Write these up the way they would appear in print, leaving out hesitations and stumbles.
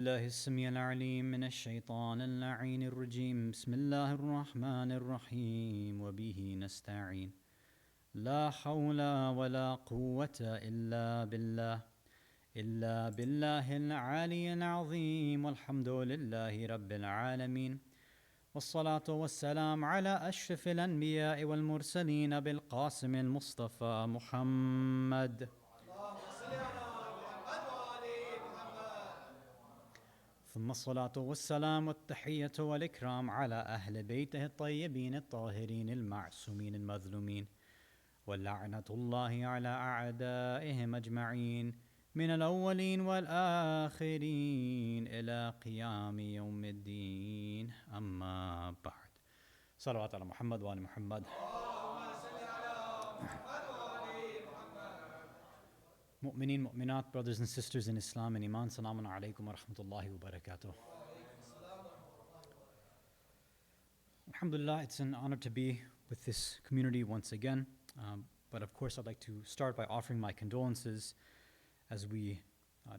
الله السميع العليم من الشيطان اللعين الرجيم بسم الله الرحمن الرحيم وبه نستعين لا حول ولا قوة إلا بالله العلي العظيم والحمد لله رب العالمين والصلاة والسلام على أشرف الأنبياء والمرسلين بالقاسم المصطفى محمد ثم الصلاة والسلام والتحية والإكرام على أهل بيته الطيبين الطاهرين المعصومين المظلومين ولعنة الله على أعدائهم أجمعين من الأولين والآخرين إلى قيام يوم الدين أما بعد صلوات على محمد وآل محمد Mu'mineen, mu'minat, brothers and sisters in Islam and Iman, Salamun alaykum wa rahmatullahi wa barakatuh. Alhamdulillah, it's an honor to be with this community once again. But of course, I'd like to start by offering my condolences as we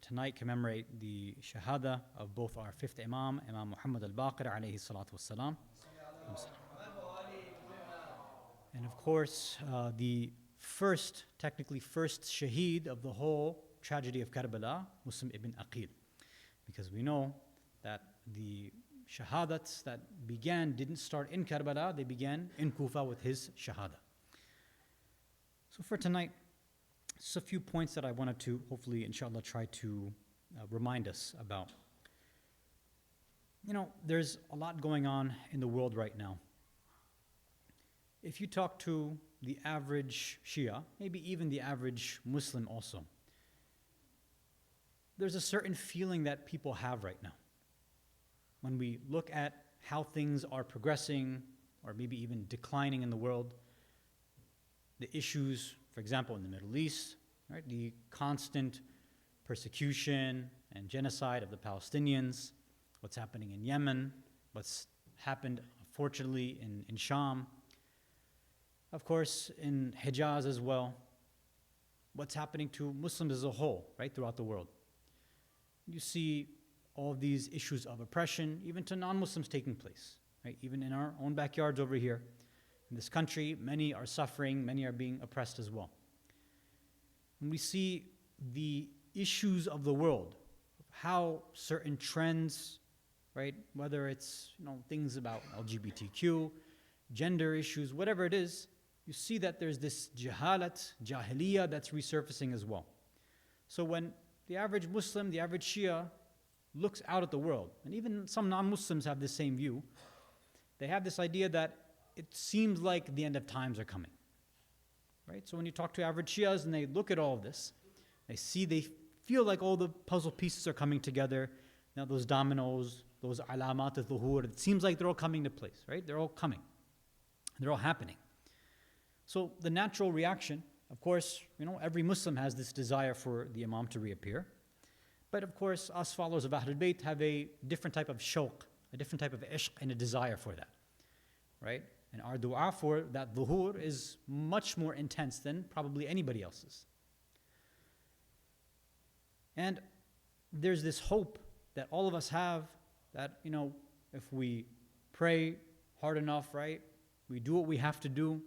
tonight commemorate the Shahadah of both our fifth Imam, Imam Muhammad al-Baqir alayhi salatu wassalam. And of course, the technically first Shaheed of the whole tragedy of Karbala, Muslim ibn Aqeel. Because we know that the Shahadats that didn't start in Karbala, they began in Kufa with his Shahada. So for tonight, just a few points that I wanted to hopefully, inshallah, try to remind us about. You know, there's a lot going on in the world right now. If you talk to the average Shia, maybe even the average Muslim also, there's a certain feeling that people have right now. When we look at how things are progressing or maybe even declining in the world, the issues, for example, in the Middle East, right, the constant persecution and genocide of the Palestinians, what's happening in Yemen, what's happened, unfortunately, in Sham, of course, in Hijaz as well, what's happening to Muslims as a whole, right, throughout the world. You see all of these issues of oppression, even to non-Muslims taking place, right? Even in our own backyards over here. In this country, many are suffering, many are being oppressed as well. When we see the issues of the world, how certain trends, right, whether it's, things about LGBTQ, gender issues, whatever it is, you see that there's this jahiliyyah that's resurfacing as well. So when the average Muslim, the average Shia looks out at the world, and even some non-Muslims have the same view, they have this idea that it seems like the end of times are coming. Right? So when you talk to average Shias and they look at all of this, they feel like all the puzzle pieces are coming together. Now those dominoes, those alamat al-zuhur, it seems like they're all coming to place, right? They're all coming. They're all happening. So the natural reaction, of course, every Muslim has this desire for the Imam to reappear. But of course, us followers of Ahlul Bayt have a different type of shawq, a different type of ishq and a desire for that, right? And our dua for that dhuhur is much more intense than probably anybody else's. And there's this hope that all of us have that, if we pray hard enough, right, we do what we have to do,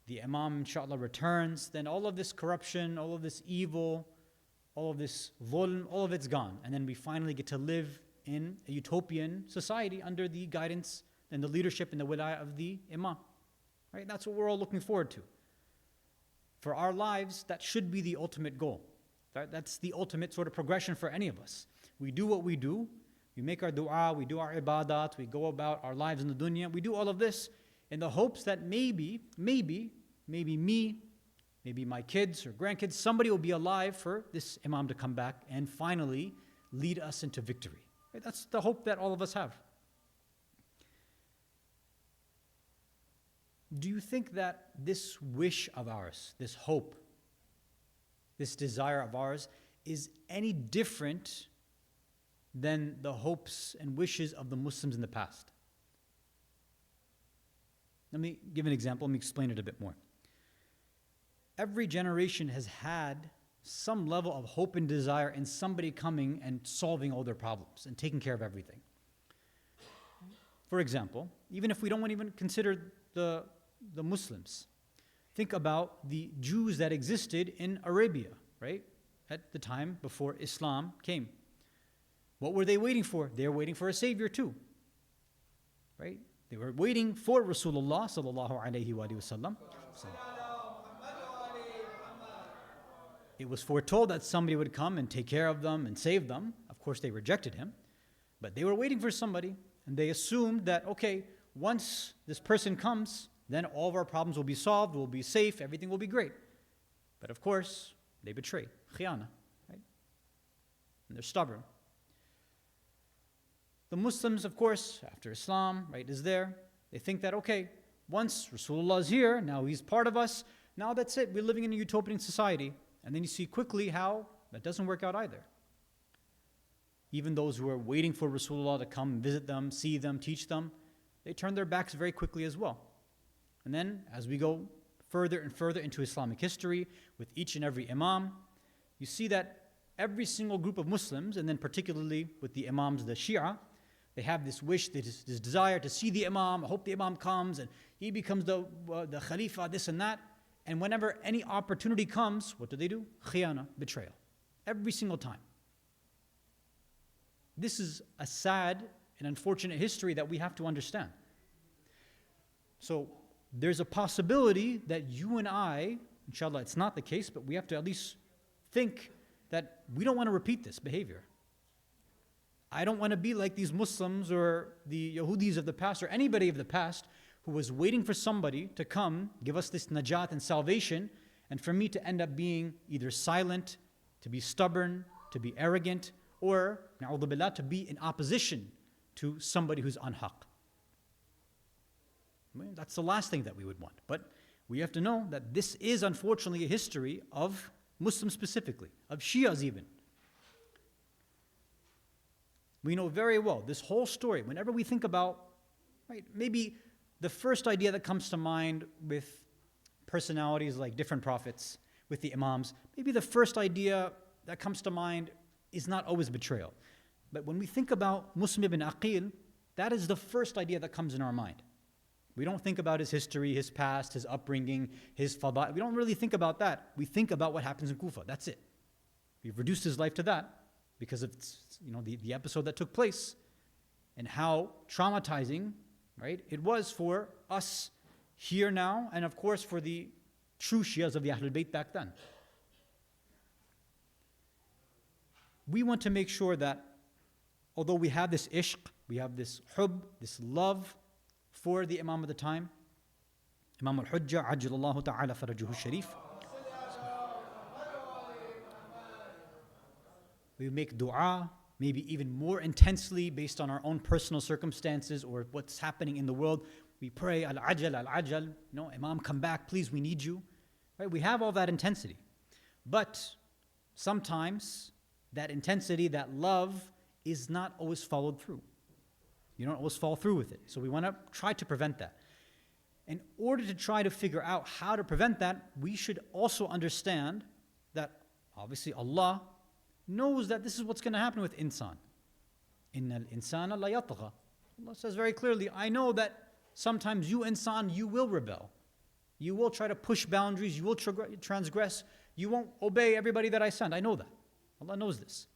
the Imam, inshallah, returns, then all of this corruption, all of this evil, all of this dhulm, all of it's gone. And then we finally get to live in a utopian society under the guidance and the leadership and the wilayah of the Imam. Right? That's what we're all looking forward to. For our lives, that should be the ultimate goal. Right? That's the ultimate sort of progression for any of us. We do what we do. We make our dua, we do our ibadat, we go about our lives in the dunya. We do all of this in the hopes that maybe me, maybe my kids or grandkids, somebody will be alive for this Imam to come back and finally lead us into victory. Right? That's the hope that all of us have. Do you think that this wish of ours, this hope, this desire of ours is any different than the hopes and wishes of the Muslims in the past? Let me give an example. Let me explain it a bit more. Every generation has had some level of hope and desire in somebody coming and solving all their problems and taking care of everything. For example, even if we don't want to even consider the Muslims, think about the Jews that existed in Arabia, right? At the time before Islam came. What were they waiting for? They were waiting for a savior too, right? They were waiting for Rasulullah sallallahu alaihi wasallam. It was foretold that somebody would come and take care of them and save them. Of course, they rejected him, but they were waiting for somebody, and they assumed that, okay, once this person comes, then all of our problems will be solved, we'll be safe, everything will be great. But of course, they betray, khiyana, right? And they're stubborn. The Muslims, of course, after Islam, right, is there, they think that, okay, once Rasulullah is here, now he's part of us, now that's it, we're living in a utopian society. And then you see quickly how that doesn't work out either. Even those who are waiting for Rasulullah to come visit them, see them, teach them, they turn their backs very quickly as well. And then as we go further and further into Islamic history with each and every Imam, you see that every single group of Muslims, and then particularly with the Imams, the Shia, they have this wish, this desire to see the Imam, I hope the Imam comes and he becomes the Khalifa, this and that. And whenever any opportunity comes, what do? Khiyana, betrayal. Every single time. This is a sad and unfortunate history that we have to understand. So there's a possibility that you and I, inshallah it's not the case, but we have to at least think that we don't want to repeat this behavior. I don't want to be like these Muslims or the Yahudis of the past or anybody of the past who was waiting for somebody to come, give us this najat and salvation, and for me to end up being either silent, to be stubborn, to be arrogant, or, na'udhu billah, to be in opposition to somebody who's on haqq. That's the last thing that we would want. But we have to know that this is unfortunately a history of Muslims specifically, of Shias even. We know very well this whole story, whenever we think about, right, maybe the first idea that comes to mind with personalities like different prophets, with the Imams, maybe the first idea that comes to mind is not always betrayal. But when we think about Muslim ibn Aqeel, that is the first idea that comes in our mind. We don't think about his history, his past, his upbringing, his fada. We don't really think about that. We think about what happens in Kufa. That's it. We've reduced his life to that because of the episode that took place and how traumatizing, right, it was for us here now, and of course for the true Shias of the Ahlul Bayt back then. We want to make sure that although we have this ishq, we have this hub, this love for the Imam of the time, Imam al-Hujjah, Ajjalallahu ta'ala farajuhu sharif. We make dua, maybe even more intensely based on our own personal circumstances or what's happening in the world. We pray, al-ajal, al-ajal, Imam, come back, please, we need you. Right? We have all that intensity. But sometimes that intensity, that love, is not always followed through. You don't always follow through with it. So we want to try to prevent that. In order to try to figure out how to prevent that, we should also understand that obviously Allah knows that this is what's going to happen with insan. Innal insana la yatgha. Allah says very clearly, I know that sometimes you insan, you will rebel. You will try to push boundaries, you will transgress, you won't obey everybody that I send. I know that. Allah knows this.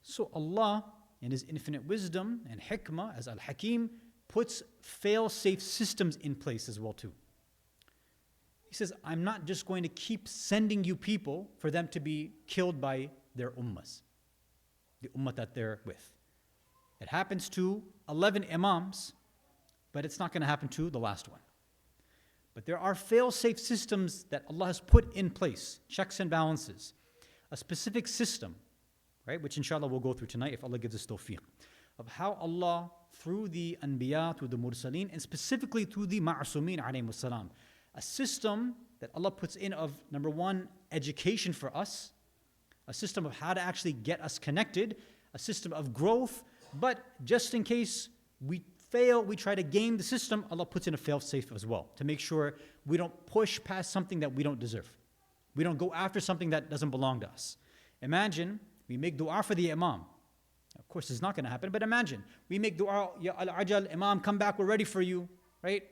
So Allah, in His infinite wisdom and hikmah, as Al-Hakim, puts fail-safe systems in place as well too. He says, I'm not just going to keep sending you people for them to be killed by their ummas, the ummah that they're with. It happens to 11 imams, but it's not going to happen to the last one. But there are fail-safe systems that Allah has put in place, checks and balances, a specific system, right, which inshallah we'll go through tonight if Allah gives us tawfiq, of how Allah, through the anbiya, through the mursaleen, and specifically through the ma'asumeen alayhimus salam, a system that Allah puts in of, number one, education for us, a system of how to actually get us connected, a system of growth, but just in case we fail, we try to game the system, Allah puts in a fail-safe as well, to make sure we don't push past something that we don't deserve. We don't go after something that doesn't belong to us. Imagine we make dua for the Imam. Of course, it's not going to happen, but imagine we make dua, Ya al-Ajal, Imam, come back, we're ready for you, right?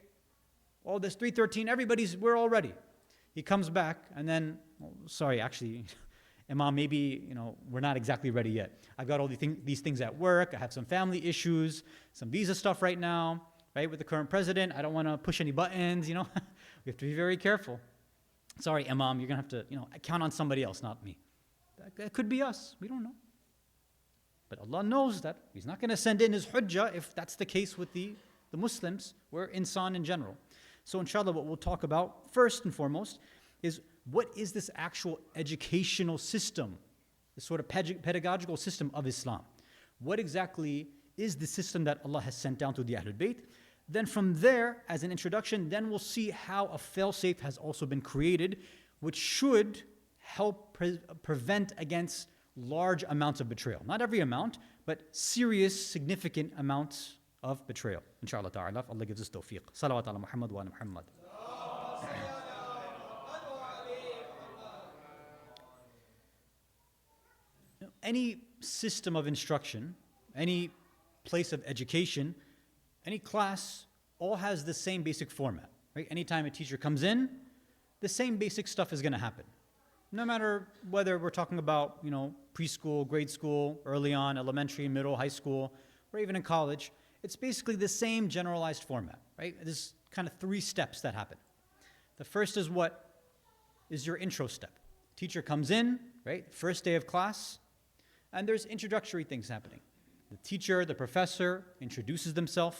All this 313, we're all ready. He comes back, and then, sorry, actually, Imam, maybe, we're not exactly ready yet. I've got all these things at work. I have some family issues, some visa stuff right now, right, with the current president. I don't want to push any buttons, We have to be very careful. Sorry, Imam, you're going to have to, count on somebody else, not me. That could be us. We don't know. But Allah knows that He's not going to send in His hujjah if that's the case with the Muslims. We're insan in general. So inshallah, what we'll talk about first and foremost is what is this actual educational system, this sort of pedagogical system of Islam? What exactly is the system that Allah has sent down to the Ahlul Bayt? Then from there, as an introduction, then we'll see how a fail-safe has also been created, which should help prevent against large amounts of betrayal. Not every amount, but serious, significant amounts of betrayal. Inshallah ta'ala, Allah gives us tawfiq. Salawat ala Muhammad wa ala Muhammad. Any system of instruction, any place of education, any class, all has the same basic format, right? Anytime a teacher comes in, the same basic stuff is going to happen. No matter whether we're talking about, preschool, grade school, early on, elementary, middle, high school, or even in college, it's basically the same generalized format, right? There's kind of 3 steps that happen. The first is what is your intro step. Teacher comes in, right? First day of class, and there's introductory things happening. The teacher, the professor introduces themselves,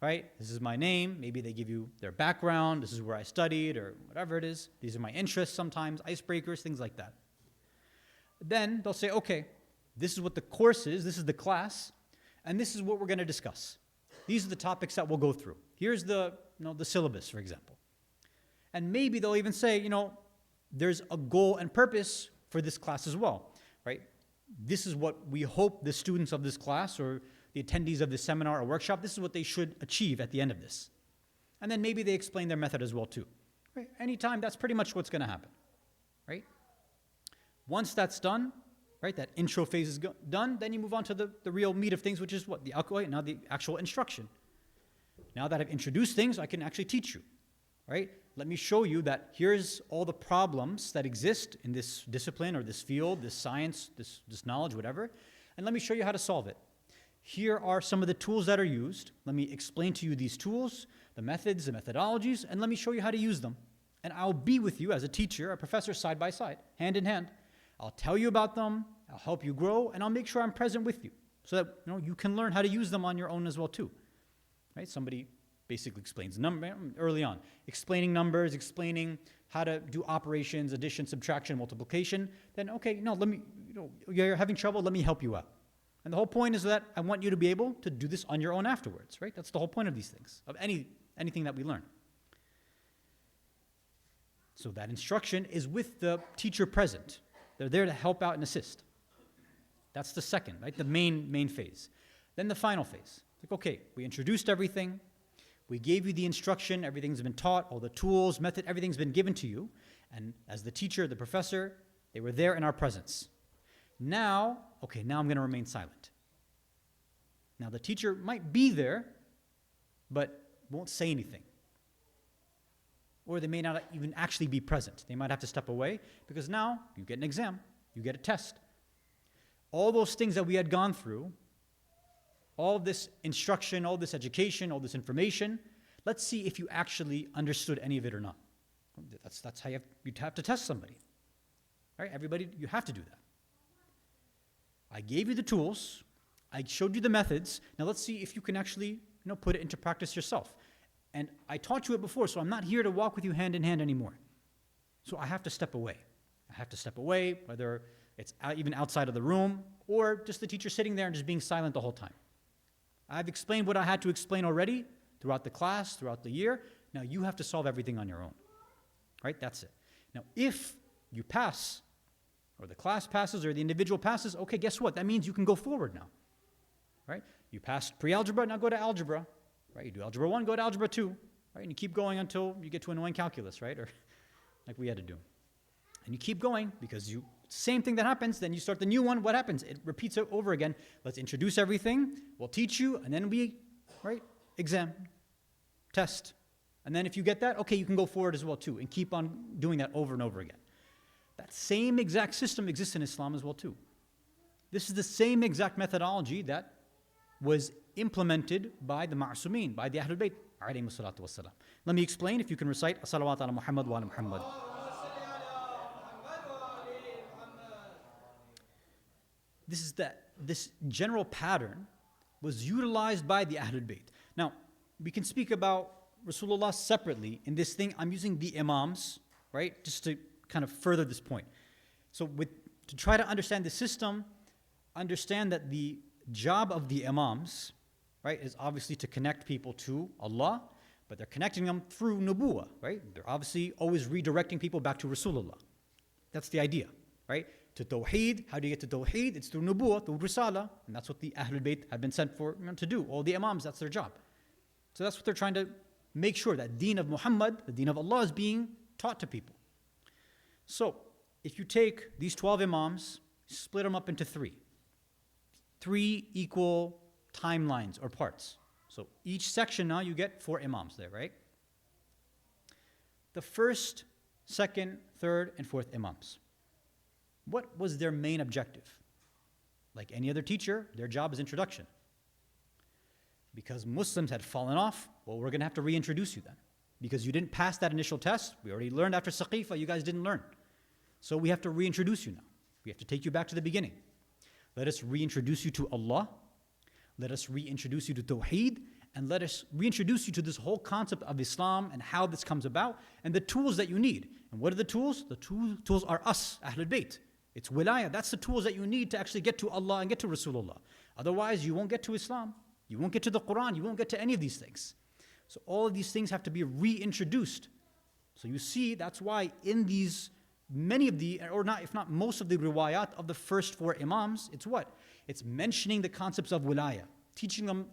right? This is my name. Maybe they give you their background. This is where I studied or whatever it is. These are my interests sometimes, icebreakers, things like that. Then they'll say, okay, this is what the course is. This is the class. And this is what we're going to discuss. These are the topics that we'll go through. Here's the syllabus, for example. And maybe they'll even say, there's a goal and purpose for this class as well, right? This is what we hope the students of this class or the attendees of this seminar or workshop, this is what they should achieve at the end of this. And then maybe they explain their method as well too. Right? Anytime, that's pretty much what's going to happen, right? Once that's done, right, that intro phase is done, then you move on to the real meat of things, which is what? The Aqeel, now the actual instruction. Now that I've introduced things, I can actually teach you, right? Let me show you that here's all the problems that exist in this discipline or this field, this science, this knowledge, whatever, and let me show you how to solve it. Here are some of the tools that are used. Let me explain to you these tools, the methods, the methodologies, and let me show you how to use them. And I'll be with you as a teacher, a professor, side by side, hand in hand. I'll tell you about them, I'll help you grow, and I'll make sure I'm present with you so that you can learn how to use them on your own as well too. Right? Somebody basically explains early on, explaining numbers, explaining how to do operations, addition, subtraction, multiplication. Then, okay, let me, you're having trouble, let me help you out. And the whole point is that I want you to be able to do this on your own afterwards, right? That's the whole point of these things, of anything that we learn. So that instruction is with the teacher present. They're there to help out and assist. That's the second, right? The main phase. Then the final phase. Like, okay, we introduced everything. We gave you the instruction. Everything's been taught. All the tools, method, everything's been given to you. And as the teacher, the professor, they were there in our presence. Now I'm going to remain silent. Now the teacher might be there, but won't say anything. Or they may not even actually be present. They might have to step away because now you get an exam, you get a test. All those things that we had gone through, all this instruction, all this education, all this information, let's see if you actually understood any of it or not. That's how you have to test somebody. Right? Everybody, you have to do that. I gave you the tools. I showed you the methods. Now let's see if you can actually, put it into practice yourself. And I taught you it before, so I'm not here to walk with you hand in hand anymore. So I have to step away. I have to step away, whether it's even outside of the room or just the teacher sitting there and just being silent the whole time. I've explained what I had to explain already throughout the class, throughout the year. Now you have to solve everything on your own. Right? That's it. Now if you pass, or the class passes, or the individual passes, okay, guess what? That means you can go forward now. Right? You passed pre-algebra, now go to algebra. Right? You do algebra 1, go to algebra 2. Right? And you keep going until you get to annoying calculus, right? Or like we had to do. And you keep going because same thing that happens, then you start the new one. What happens? It repeats it over again. Let's introduce everything. We'll teach you, and then exam, test. And then if you get that, okay, you can go forward as well too, and keep on doing that over and over again. That same exact system exists in Islam as well too. This is the same exact methodology that was implemented by the Ma'asumeen, by the Ahlul Bayt, alayhimu salatu wassalam. Let me explain. If you can recite, as-salawat ala Muhammad wa ala Muhammad. This general pattern was utilized by the Ahlul Bayt. Now, we can speak about Rasulullah separately. In this thing, I'm using the Imams, right, just to kind of further this point. So to try to understand the system, understand that the job of the Imams, right, is obviously to connect people to Allah, but they're connecting them through nubuwah, right? They're obviously always redirecting people back to Rasulullah. That's the idea, right? To Tawheed, how do you get to Tawheed? It's through nubuwah, through Risala, and that's what the Ahlul Bayt have been sent for to do. All the Imams, that's their job. So that's what they're trying to make sure, that deen of Muhammad, the deen of Allah, is being taught to people. So, if you take these 12 Imams, split them up into three equal timelines or parts. So each section now you get 4 Imams there, right? The first, second, third, and fourth Imams. What was their main objective? Like any other teacher, their job is introduction. Because Muslims had fallen off, well, we're going to have to reintroduce you then. Because you didn't pass that initial test. We already learned after Saqifa, you guys didn't learn. So we have to reintroduce you now. We have to take you back to the beginning. Let us reintroduce you to Allah. Let us reintroduce you to Tawheed. And let us reintroduce you to this whole concept of Islam and how this comes about and the tools that you need. And what are the tools? The tools are us, Ahlul Bayt. It's wilayah. That's the tools that you need to actually get to Allah and get to Rasulullah. Otherwise, you won't get to Islam. You won't get to the Quran. You won't get to any of these things. So all of these things have to be reintroduced. So you see, that's why in these many of the, or not, if not most of the riwayat of the first 4 Imams, it's what? It's mentioning the concepts of wilayah, teaching them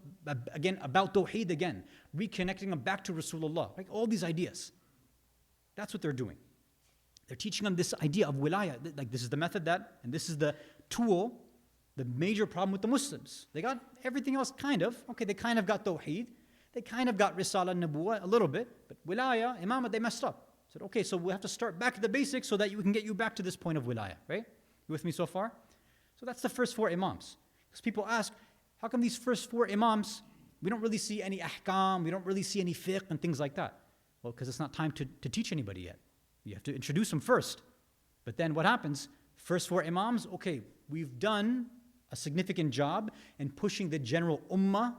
again about Tawheed again, reconnecting them back to Rasulullah, like all these ideas. That's what they're doing. They're teaching them this idea of wilayah, like this is the method that, and this is the tool. The major problem with the Muslims, they got everything else kind of, okay, they kind of got Tawheed, they kind of got Risala and Nubuwah a little bit, but wilayah, Imamah, they messed up. Said, okay, so we have to start back at the basics so that we can get you back to this point of wilayah, right? You with me so far? So that's the first 4 Imams. Because people ask, how come these first 4 Imams, we don't really see any ahkam, we don't really see any fiqh and things like that? Well, because it's not time to teach anybody yet. You have to introduce them first. But then what happens? First 4 Imams, okay, we've done a significant job in pushing the general ummah,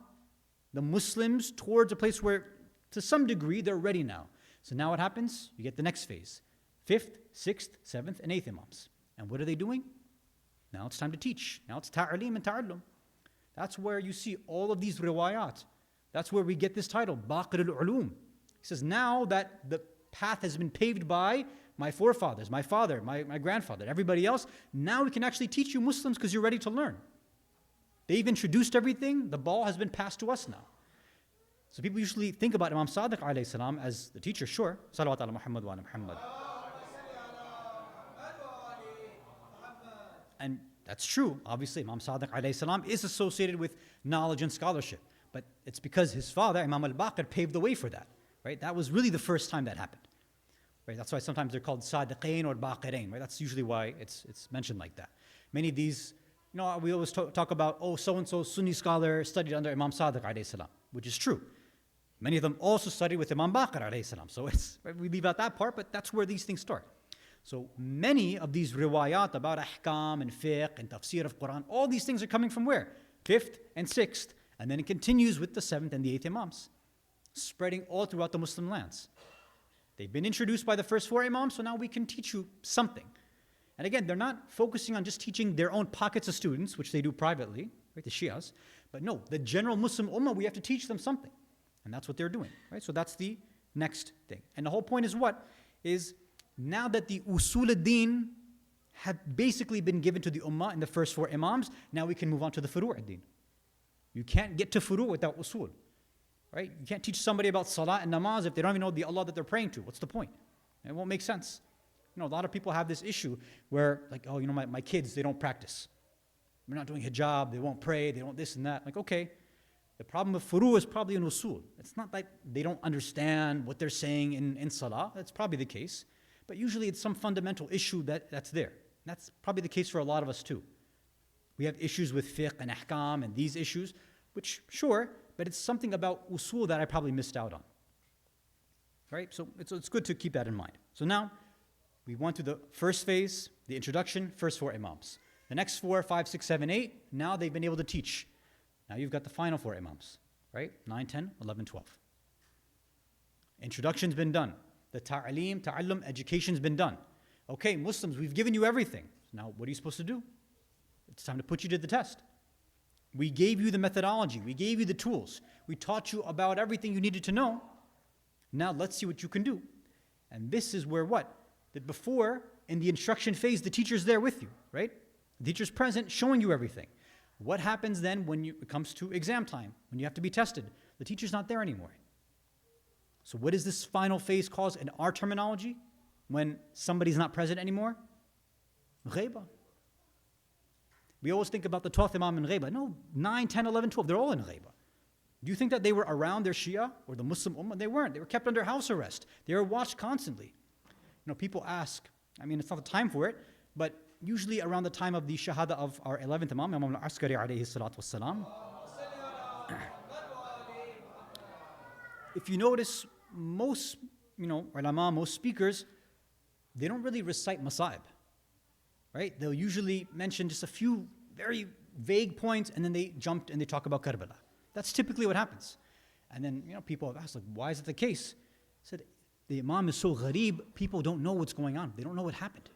the Muslims, towards a place where, to some degree, they're ready now. So now what happens? You get the next phase. 5th, 6th, 7th, and 8th Imams. And what are they doing? Now it's time to teach. Now it's ta'aleem and ta'allum. That's where you see all of these riwayat. That's where we get this title, Baqir al-Ulum. He says, now that the path has been paved by my forefathers, my father, my grandfather, everybody else, now we can actually teach you Muslims because you're ready to learn. They've introduced everything. The ball has been passed to us now. So people usually think about Imam Sadiq alayhi salam as the teacher, sure. Salawat ala Muhammad wa ala Muhammad. And that's true. Obviously, Imam Sadiq alayhi salam is associated with knowledge and scholarship. But it's because his father, Imam al-Baqir, paved the way for that. Right? That was really the first time that happened. Right? That's why sometimes they're called Sadiqain or Baqirain. Right? That's usually why it's mentioned like that. Many of these, we always talk about, so-and-so Sunni scholar studied under Imam Sadiq alayhi salam, which is true. Many of them also studied with Imam Baqir alayhi salam. So we leave out that part, but that's where these things start. So many of these riwayat about ahkam and fiqh and tafsir of Quran, all these things are coming from where? 5th and 6th. And then it continues with the 7th and the 8th Imams, spreading all throughout the Muslim lands. They've been introduced by the first 4 Imams, so now we can teach you something. And again, they're not focusing on just teaching their own pockets of students, which they do privately, right, the Shias. But no, the general Muslim ummah, we have to teach them something. And that's what they're doing, right? So that's the next thing. And the whole point is what? Is now that the usul ad-din have basically been given to the ummah in the first 4 Imams, now we can move on to the furu' ad-din. You can't get to furu' without usul, right? You can't teach somebody about salah and namaz if they don't even know the Allah that they're praying to. What's the point? It won't make sense. A lot of people have this issue where, like, oh, my kids, they don't practice. They're not doing hijab, they won't pray, they don't this and that. Like, okay, the problem with furu is probably in usul. It's not like they don't understand what they're saying in salah. That's probably the case. But usually it's some fundamental issue that's there. That's probably the case for a lot of us too. We have issues with fiqh and ahkam and these issues, which, sure, but it's something about usul that I probably missed out on. Right? So it's good to keep that in mind. So now, we went through the first phase, the introduction, first 4 imams. The next 4, 5, 6, 7, 8, now they've been able to teach. Now you've got the final 4 imams, right? 9, 10, 11, 12. Introduction's been done. The ta'allum, education's been done. Okay, Muslims, we've given you everything. Now what are you supposed to do? It's time to put you to the test. We gave you the methodology. We gave you the tools. We taught you about everything you needed to know. Now let's see what you can do. And this is where what? That before, in the instruction phase, the teacher's there with you, right? The teacher's present, showing you everything. What happens then when it comes to exam time, when you have to be tested? The teacher's not there anymore. So what does this final phase cause in our terminology? When somebody's not present anymore? Ghaiba. We always think about the 12th Imam in ghaiba. No, 9, 10, 11, 12, they're all in ghaiba. Do you think that they were around their Shia or the Muslim Ummah? They weren't. They were kept under house arrest. They were watched constantly. People ask, it's not the time for it, but usually around the time of the Shahadat of our 11th Imam, Imam al-Askari alayhi salatu wassalam. If you notice, most, ulama, most speakers, they don't really recite masaib, right? They'll usually mention just a few very vague points and then they jumped and they talk about Karbala. That's typically what happens. And then, people have asked, like, why is it the case? I said, the Imam is so ghareeb, people don't know what's going on. They don't know what happened.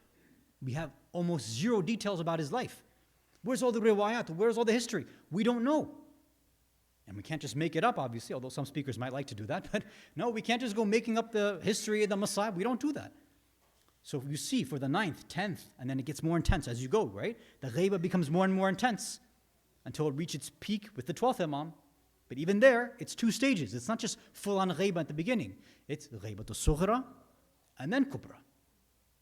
We have almost 0 details about his life. Where's all the riwayat? Where's all the history? We don't know. And we can't just make it up, obviously, although some speakers might like to do that. But no, we can't just go making up the history of the Masa'ib. We don't do that. So you see, for the 9th, 10th, and then it gets more intense as you go, right? The ghaiba becomes more and more intense until it reaches its peak with the 12th Imam. But even there, it's 2 stages. It's not just full-on ghaiba at the beginning. It's ghaibatul sughra and then kubra.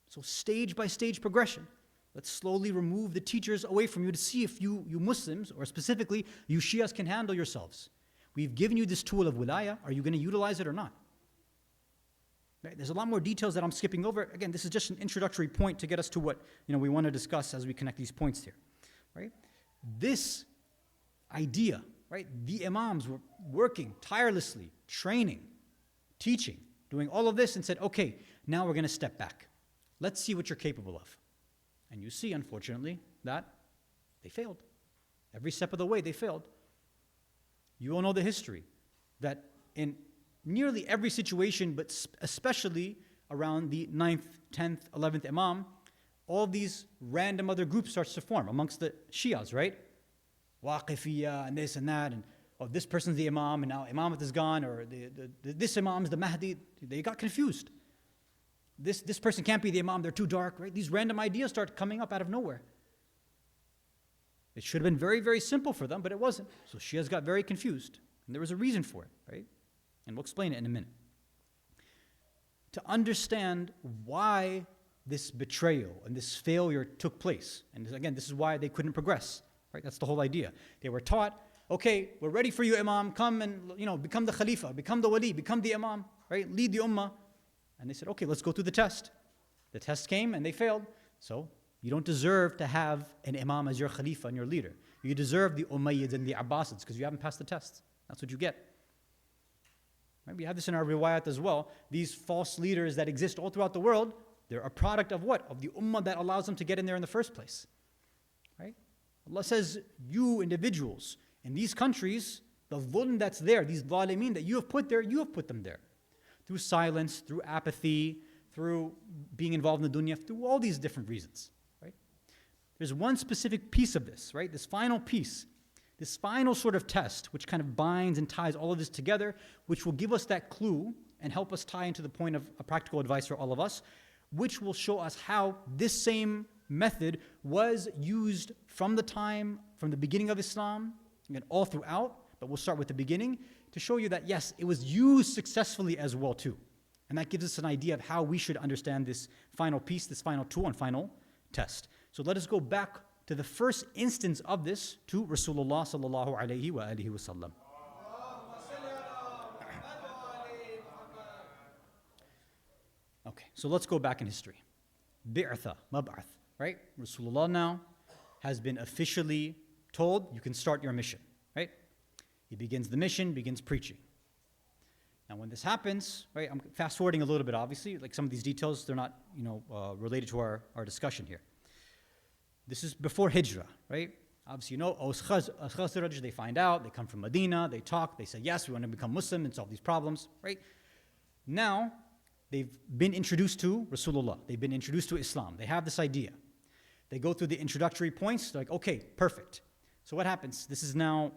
So stage by stage progression. Let's slowly remove the teachers away from you to see if you Muslims, or specifically you Shias, can handle yourselves. We've given you this tool of wilaya. Are you going to utilize it or not? Right? There's a lot more details that I'm skipping over. Again, this is just an introductory point to get us to what we want to discuss as we connect these points here. Right? This idea, right? The Imams were working tirelessly, training, teaching, doing all of this, and said, okay, now we're going to step back. Let's see what you're capable of. And you see, unfortunately, that they failed. Every step of the way, they failed. You all know the history, that in nearly every situation, but especially around the 9th, 10th, 11th Imam, all these random other groups starts to form amongst the Shias, right? Waqifiyya and this and that, and this person's the Imam, and now Imamat is gone, or this Imam's the Mahdi. They got confused. This person can't be the Imam, they're too dark, right? These random ideas start coming up out of nowhere. It should have been very, very simple for them, but it wasn't. So Shias got very confused, and there was a reason for it, right? And we'll explain it in a minute. To understand why this betrayal and this failure took place, and again, this is why they couldn't progress, right? That's the whole idea. They were taught, okay, we're ready for you, Imam, come and become the Khalifa, become the Wali, become the Imam, right? Lead the Ummah. And they said, okay, let's go through the test. The test came and they failed. So you don't deserve to have an Imam as your Khalifa and your leader. You deserve the Umayyads and the Abbasids because you haven't passed the test. That's what you get. Right? We have this in our riwayat as well. These false leaders that exist all throughout the world, they're a product of what? Of the Ummah that allows them to get in there in the first place. Right? Allah says, you individuals in these countries, the dhulm that's there, these zalimeen that you have put there, you have put them there. Through silence, through apathy, through being involved in the dunya, through all these different reasons, right? There's one specific piece of this, right? This final piece, this final sort of test, which kind of binds and ties all of this together, which will give us that clue and help us tie into the point of a practical advice for all of us, which will show us how this same method was used from the beginning of Islam, and all throughout, but we'll start with the beginning, to show you that, yes, it was used successfully as well too. And that gives us an idea of how we should understand this final piece, this final tool and final test. So let us go back to the first instance of this, to Rasulullah sallallahu alayhi wa alihi wa sallam. Okay, so let's go back in history. Bi'atha, mab'ath, right? Rasulullah now has been officially told, you can start your mission, right? He begins the mission, begins preaching. Now when this happens, right, I'm fast forwarding a little bit obviously, like some of these details, they're not, related to our discussion here. This is before Hijrah, right? Obviously, Aus Khazraj, they find out, they come from Medina, they talk, they say, yes, we want to become Muslim and solve these problems, right? Now, they've been introduced to Rasulullah. They've been introduced to Islam. They have this idea. They go through the introductory points. They're like, okay, perfect. So what happens? This is now,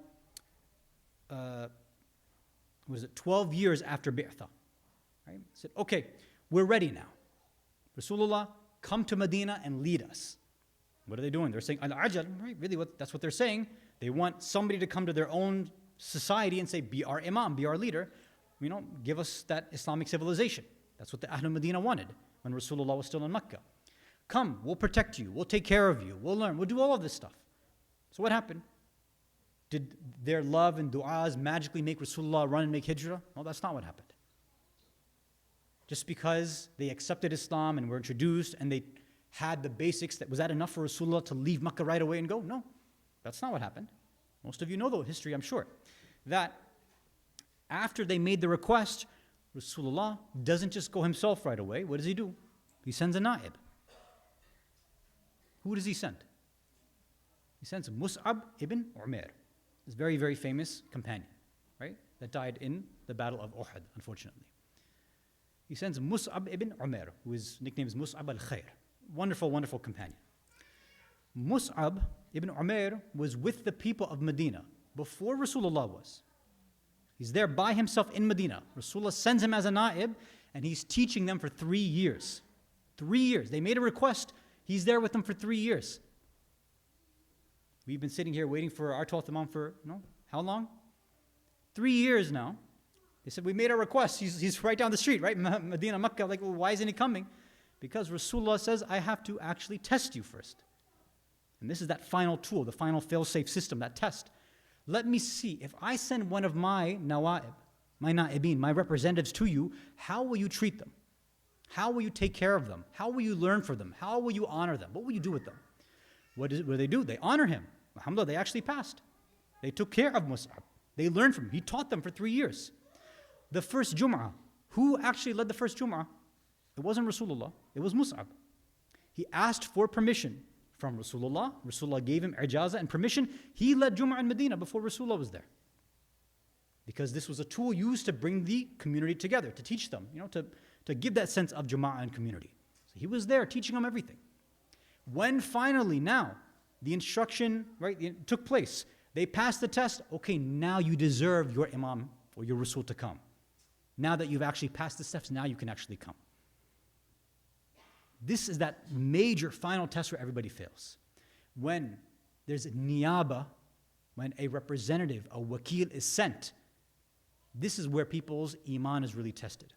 12 years after Bi'atha. Right? Said, okay, we're ready now. Rasulullah, come to Medina and lead us. What are they doing? They're saying, al-ajal, right? Really, that's what they're saying. They want somebody to come to their own society and say, be our imam, be our leader. Give us that Islamic civilization. That's what the Ahlul Medina wanted when Rasulullah was still in Mecca. Come, we'll protect you, we'll take care of you, we'll learn, we'll do all of this stuff. So what happened? Did their love and du'as magically make Rasulullah run and make hijrah? No, that's not what happened. Just because they accepted Islam and were introduced and they had the basics, was that enough for Rasulullah to leave Mecca right away and go? No, that's not what happened. Most of you know the history, I'm sure. That after they made the request, Rasulullah doesn't just go himself right away. What does he do? He sends a na'ib. Who does he send? He sends Mus'ab ibn Umair, this very, very famous companion, right? That died in the Battle of Uhud, unfortunately. He sends Mus'ab ibn Umair, whose nickname is Mus'ab al-Khair. Wonderful, wonderful companion. Mus'ab ibn Umair was with the people of Medina before Rasulullah was. He's there by himself in Medina. Rasulullah sends him as a na'ib, and he's teaching them for 3 years. 3 years. They made a request. He's there with them for 3 years. We've been sitting here waiting for our 12th Imam for, how long? 3 years now. They said, we made our request. He's right down the street, right? Medina, Mecca. Like, well, why isn't he coming? Because Rasulullah says, I have to actually test you first. And this is that final tool, the final fail-safe system, that test. Let me see, if I send one of my nawa'ib, my na'ibin, my representatives to you, how will you treat them? How will you take care of them? How will you learn for them? How will you honor them? What will you do with them? What do they do? They honor him. Alhamdulillah, they actually passed. They took care of Mus'ab. They learned from him. He taught them for 3 years. The first Jum'ah, who actually led the first Jum'ah? It wasn't Rasulullah, it was Mus'ab. He asked for permission from Rasulullah. Rasulullah gave him ijazah and permission. He led Jum'ah in Medina before Rasulullah was there. Because this was a tool used to bring the community together, to teach them, to give that sense of Jama'ah and community. So he was there teaching them everything. When finally now the instruction, took place, they passed the test, okay, now you deserve your Imam or your Rasul to come. Now that you've actually passed the steps, now you can actually come. This is that major final test where everybody fails. When there's a niyaba, when a representative, a wakil is sent, this is where people's iman is really tested.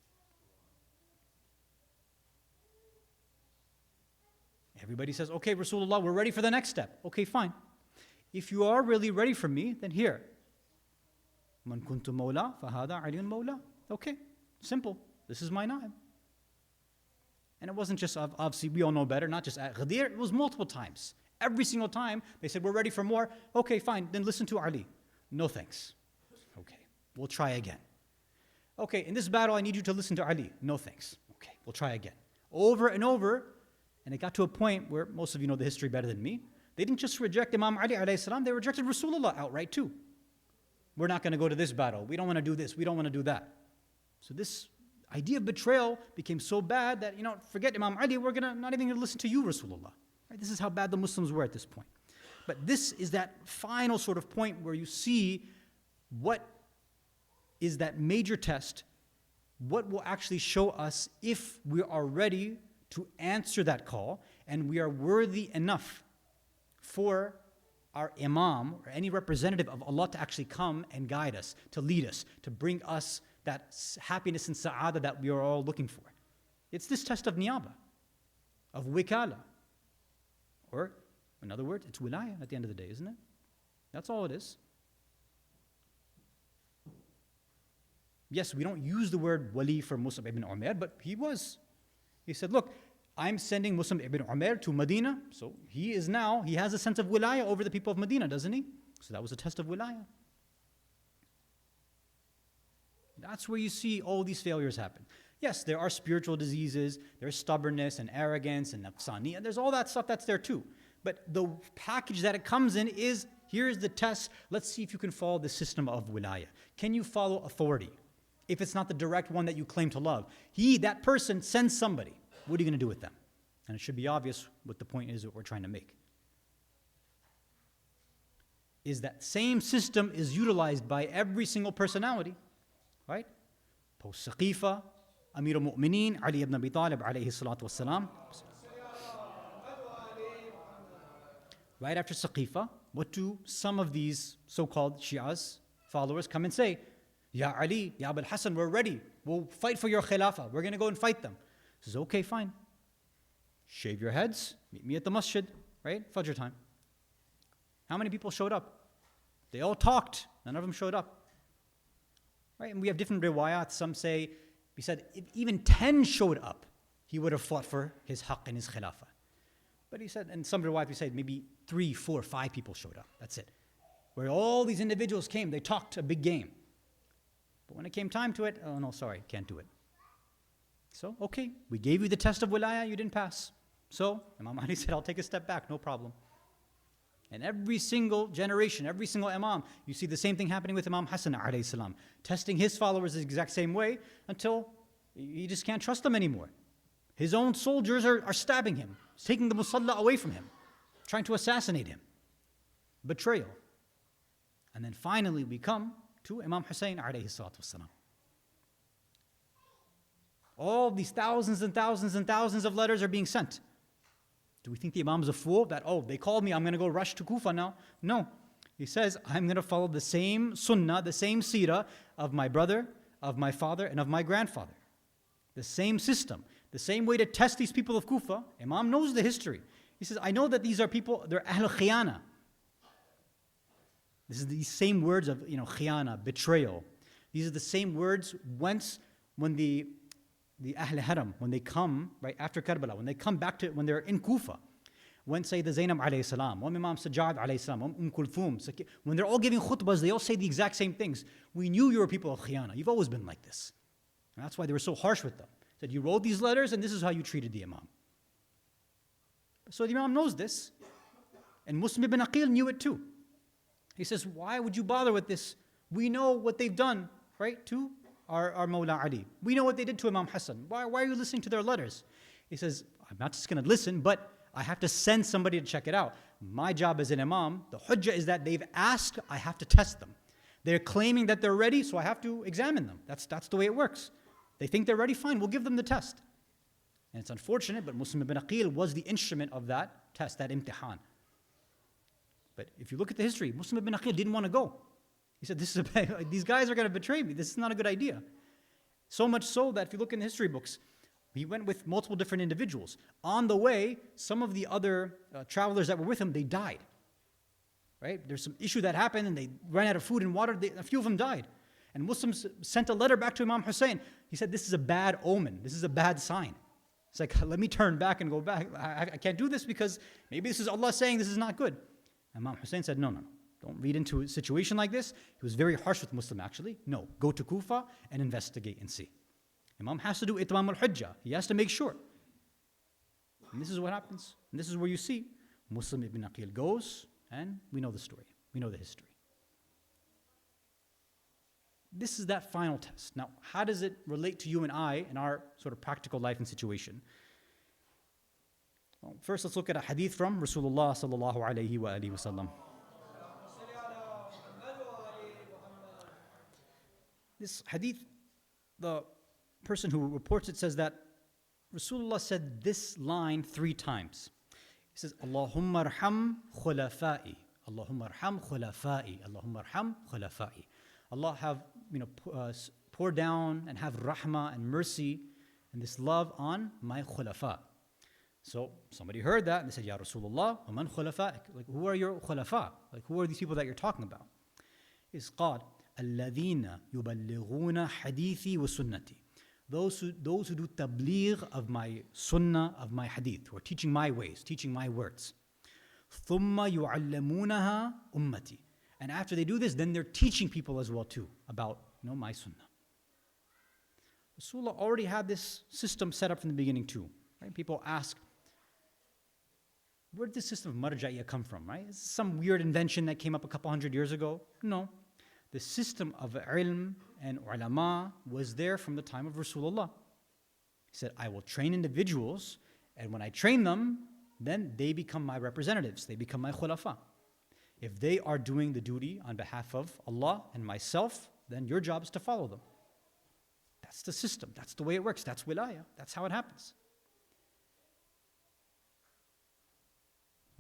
Everybody says, okay, Rasulullah, we're ready for the next step. Okay, fine. If you are really ready for me, then here. Man kuntu mawla, fahada aliyun mawla. Okay, simple. This is my na'ib. And it wasn't just, obviously, we all know better, not just at Ghadir, it was multiple times. Every single time, they said, we're ready for more. Okay, fine, then listen to Ali. No thanks. Okay, we'll try again. Okay, in this battle, I need you to listen to Ali. No thanks. Okay, we'll try again. Over and over, and it got to a point where most of you know the history better than me. They didn't just reject Imam Ali alayhi salam, they rejected Rasulullah outright too. We're not going to go to this battle. We don't want to do this. We don't want to do that. So this idea of betrayal became so bad that, forget Imam Ali, we're not even going to listen to you, Rasulullah. Right? This is how bad the Muslims were at this point. But this is that final sort of point where you see what is that major test, what will actually show us if we are ready to answer that call and we are worthy enough for our imam or any representative of Allah to actually come and guide us, to lead us, to bring us that happiness and sa'ada that we are all looking for. It's this test of niyaba, of wikala. Or, in other words, it's wilaya at the end of the day, isn't it? That's all it is. Yes, we don't use the word wali for Mus'ab ibn Umair, but he was. He said, look, I'm sending Mus'ab ibn Umair to Medina, so he has a sense of wilaya over the people of Medina, doesn't he? So that was a test of wilaya. That's where you see all these failures happen. Yes, there are spiritual diseases, there's stubbornness and arrogance and naqsani, and there's all that stuff that's there too. But the package that it comes in is, here's the test, let's see if you can follow the system of wilaya. Can you follow authority? If it's not the direct one that you claim to love. That person sends somebody. What are you going to do with them? And it should be obvious what the point is that we're trying to make. Is that same system is utilized by every single personality, right? Post Saqifa, Amir al-Mu'mineen, Ali ibn Abi Talib alayhi salatu wassalam. Right after Saqifa, what do some of these so-called Shias followers come and say? Ya Ali, Ya Abul Hasan, we're ready. We'll fight for your khilafah. We're going to go and fight them. He says, okay, fine. Shave your heads. Meet me at the masjid, right? Fajr time. How many people showed up? They all talked. None of them showed up. Right? And we have different riwayat. Some say, he said, if even 10 showed up, he would have fought for his haqq and his khilafah. But he said, and some riwayat we said maybe 3, 4, 5 people showed up. That's it. Where all these individuals came, they talked a big game. But when it came time to it, oh no, sorry, can't do it. So, okay, we gave you the test of wilaya, you didn't pass. So, Imam Ali said, I'll take a step back, no problem. And every single generation, every single Imam, you see the same thing happening with Imam Hasan alayhi salam, testing his followers the exact same way until he just can't trust them anymore. His own soldiers are stabbing him, taking the musalla away from him, trying to assassinate him. Betrayal. And then finally we come to Imam Hussein alayhi salatu wasalam. All these thousands and thousands and thousands of letters are being sent. Do we think the Imam is a fool that, oh, they called me, I'm going to go rush to Kufa now? No. He says, I'm going to follow the same sunnah, the same seerah of my brother, of my father, and of my grandfather. The same system, the same way to test these people of Kufa. Imam knows the history. He says, I know that these are people, they're ahl khiyana. This is these same words of, khiyana, betrayal. These are the same words when the Ahl Haram, when they come, right after Karbala, when they come back to, when they're in Kufa, when Sayyid Zainab alayhi salam, when Imam Sajjad alayhi salam, when Kulthum, when they're all giving khutbahs, they all say the exact same things. We knew you were people of khiyana. You've always been like this. And that's why they were so harsh with them. Said, you wrote these letters and this is how you treated the Imam. So the Imam knows this. And Muslim ibn Aqeel knew it too. He says, why would you bother with this? We know what they've done, right, to our Mawla Ali. We know what they did to Imam Hasan. Why are you listening to their letters? He says, I'm not just going to listen, but I have to send somebody to check it out. My job as an Imam, the hujjah is that they've asked, I have to test them. They're claiming that they're ready, so I have to examine them. That's the way it works. They think they're ready, fine, we'll give them the test. And it's unfortunate, but Muslim ibn Aqeel was the instrument of that test, that imtihan. But if you look at the history, Muslim ibn Aqeel didn't want to go. He said, these guys are going to betray me. This is not a good idea. So much so that if you look in the history books, he went with multiple different individuals. On the way, some of the other travelers that were with him, they died. Right? There's some issue that happened and they ran out of food and water. A few of them died. And Muslims sent a letter back to Imam Hussein. He said, this is a bad omen. This is a bad sign. It's like, let me turn back and go back. I can't do this because maybe this is Allah saying this is not good. Imam Hussein said, no. Don't read into a situation like this. He was very harsh with Muslim actually. No, go to Kufa and investigate and see. Imam has to do itmam al-hujjah. He has to make sure. And this is what happens. And this is where you see Muslim ibn Aqeel goes, and we know the story. We know the history. This is that final test. Now, how does it relate to you and I in our sort of practical life and situation? Well, first, let's look at a hadith from Rasulullah sallallahu alayhi wa alihi wa sallam. This hadith, the person who reports it says that Rasulullah said this line 3 times. He says, Allahumma arham khulafa'i. Allahumma arham khulafa'i. Allahumma arham khulafa'i. Allah have, pour down and have rahmah and mercy and this love on my khulafa. So somebody heard that and they said, Ya Rasulullah, وَمَنْ خُلَفَائِكَ? Like, who are your khulafa? Like, who are these people that you're talking about? It's called الَّذِينَ يُبَلِّغُونَ حَدِيثِي وَسُنَّتِي. Those who do tabligh of my sunnah, of my hadith, who are teaching my ways, teaching my words. ثُمَّ يُعَلَّمُونَهَا أُمَّتِي. And after they do this, then they're teaching people as well too about my sunnah. Rasulullah already had this system set up from the beginning too. Right? People ask, where did this system of marja'iyah come from? Right? Is this some weird invention that came up a couple hundred years ago? No. The system of ilm and ulama was there from the time of Rasulullah. He said, I will train individuals, and when I train them, then they become my representatives. They become my khulafa. If they are doing the duty on behalf of Allah and myself, then your job is to follow them. That's the system. That's the way it works. That's wilayah. That's how it happens.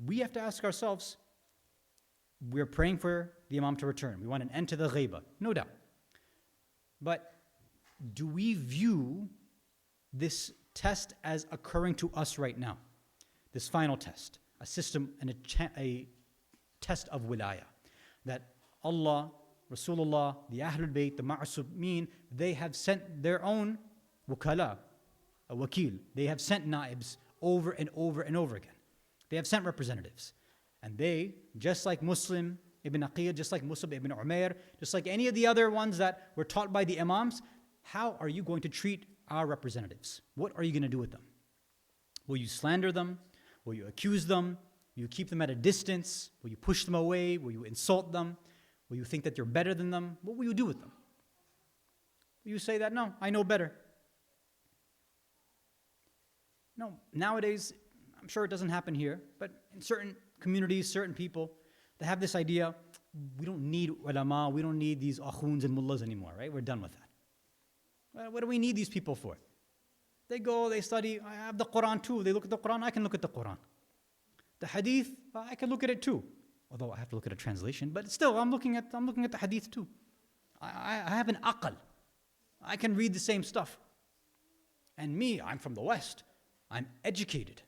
We have to ask ourselves, we're praying for the Imam to return. We want an end to the ghaiba, no doubt. But do we view this test as occurring to us right now? This final test, a system and a test of wilayah. That Allah, Rasulullah, the Ahlul Bayt, the Ma'asumeen, they have sent their own wukala, a wakil. They have sent naibs over and over and over again. They have sent representatives. And they, just like Muslim ibn Aqeel, just like Musab ibn Umair, just like any of the other ones that were taught by the Imams, how are you going to treat our representatives? What are you going to do with them? Will you slander them? Will you accuse them? Will you keep them at a distance? Will you push them away? Will you insult them? Will you think that you're better than them? What will you do with them? Will you say that, no, I know better? No, nowadays, I'm sure it doesn't happen here, but in certain communities, certain people, they have this idea, we don't need ulama, we don't need these akhuns and mullahs anymore, right? We're done with that. What do we need these people for? They go, they study, I have the Quran too. They look at the Quran, I can look at the Quran. The hadith, I can look at it too. Although I have to look at a translation, but still, I'm looking at the hadith too. I have an aql. I can read the same stuff. And me, I'm from the West. I'm educated.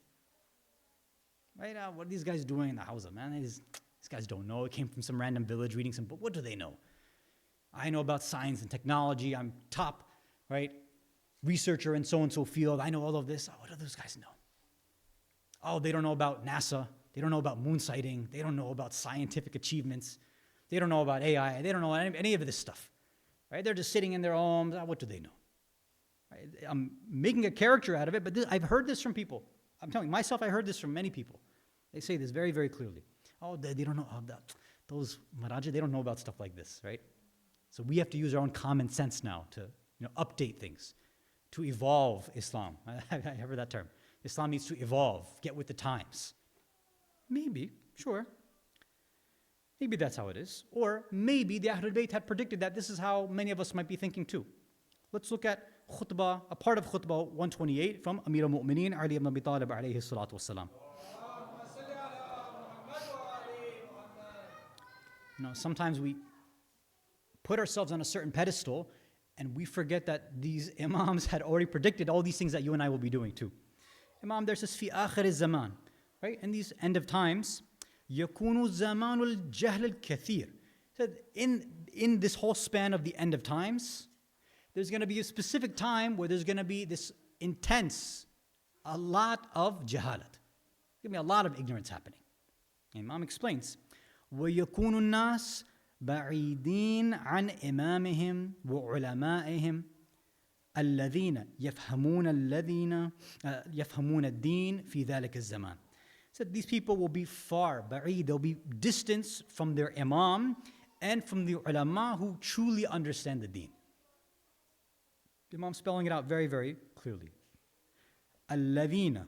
Right? What are these guys doing in the house, man? These guys don't know. It came from some random village reading some book. What do they know? I know about science and technology. I'm top, right, researcher in so-and-so field. I know all of this. What do those guys know? Oh, they don't know about NASA. They don't know about moon sighting. They don't know about scientific achievements. They don't know about AI. They don't know any of this stuff. Right? They're just sitting in their homes. What do they know? Right? I'm making a character out of it, but I've heard this from people. I'm telling you, myself, I heard this from many people. They say this very, very clearly. Oh, they don't know those Maraja, they don't know about stuff like this, right? So we have to use our own common sense now to update things, to evolve Islam. I heard that term. Islam needs to evolve, get with the times. Maybe, sure. Maybe that's how it is. Or maybe the Ahlul Bayt had predicted that this is how many of us might be thinking too. Let's look at khutbah, a part of khutbah 128 from Amir al-Mu'mineen Ali ibn Abi Talib alayhi salatu wassalam. Sometimes we put ourselves on a certain pedestal and we forget that these imams had already predicted all these things that you and I will be doing too. Imam there says, fi akhir zaman, right? In these end of times, yakunu zamanul jahl al-kathir. So in this whole span of the end of times, there's going to be a specific time where there's going to be this intense, a lot of jahalat. There's going to be a lot of ignorance happening. Imam explains, وَيَكُونُ النَّاسِ بَعِيدِينَ عَنْ إِمَامِهِمْ وَعُلَمَائِهِمْ الَّذِينَ يَفْهَمُونَ الدِّينَ فِي ذَلِكَ الزَّمَانِ. So these people will be far, ba'id, they'll be distanced from their imam and from the ulama who truly understand the deen. The Imam spelling it out very, very clearly. الَّذِينَ